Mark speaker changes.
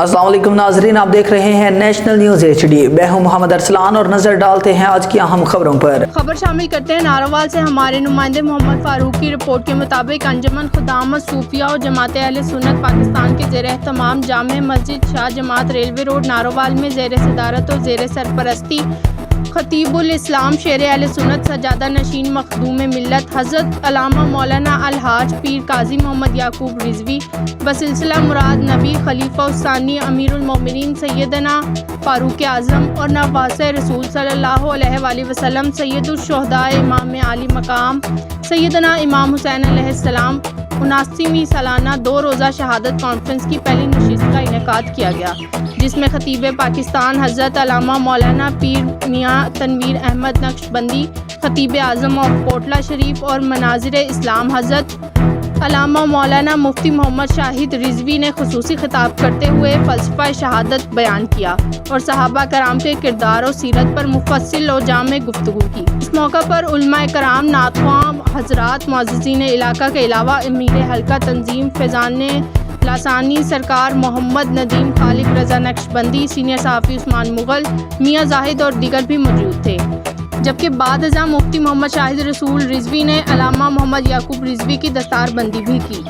Speaker 1: السلام علیکم ناظرین، آپ دیکھ رہے ہیں نیشنل نیوز HD۔ میں ہوں محمد ارسلان اور نظر ڈالتے ہیں آج کی اہم خبروں پر۔
Speaker 2: خبر شامل کرتے ہیں ناروال سے ہمارے نمائندے محمد فاروق کی رپورٹ کے مطابق انجمن خدامت صوفیہ اور جماعت اہل سنت پاکستان کے زیر اہتمام جامع مسجد شاہ جماعت ریلوے روڈ ناروال میں زیر صدارت اور زیر سرپرستی خطیب الاسلام شیر اہل سنت سجادہ نشین مخدوم ملت حضرت علامہ مولانا الحاج پیر قاضی محمد یعقوب رضوی بسلسلہ مراد نبی خلیفہ الثانی امیر المومنین سیدنا فاروق اعظم اور نواسہ رسول صلی اللہ علیہ وآلہ وسلم سید الشہداء امام عالی مقام سیدنا امام حسین علیہ السلام 79ویں سالانہ 2 روزہ شہادت کانفرنس کی پہلی نشست کا انعقاد کیا گیا، جس میں خطیب پاکستان حضرت علامہ مولانا پیر میاں تنویر احمد نقشبندی خطیب اعظم آف کوٹلہ شریف اور مناظر اسلام حضرت علامہ مولانا مفتی محمد شاہد رضوی نے خصوصی خطاب کرتے ہوئے فلسفہ شہادت بیان کیا اور صحابہ کرام کے کردار اور سیرت پر مفصل و جامع گفتگو کی۔ اس موقع پر علماء کرام، نعت خواں حضرات، معززین علاقہ کے علاوہ امیر حلقہ تنظیم فیضان لاسانی سرکار محمد ندیم خالق رضا نقشبندی، سینئر صحافی عثمان مغل، میاں زاہد اور دیگر بھی موجود تھے، جبکہ بعد ازاں مفتی محمد شاہد رسول رضوی نے علامہ محمد یعقوب رضوی کی دستار بندی بھی کی۔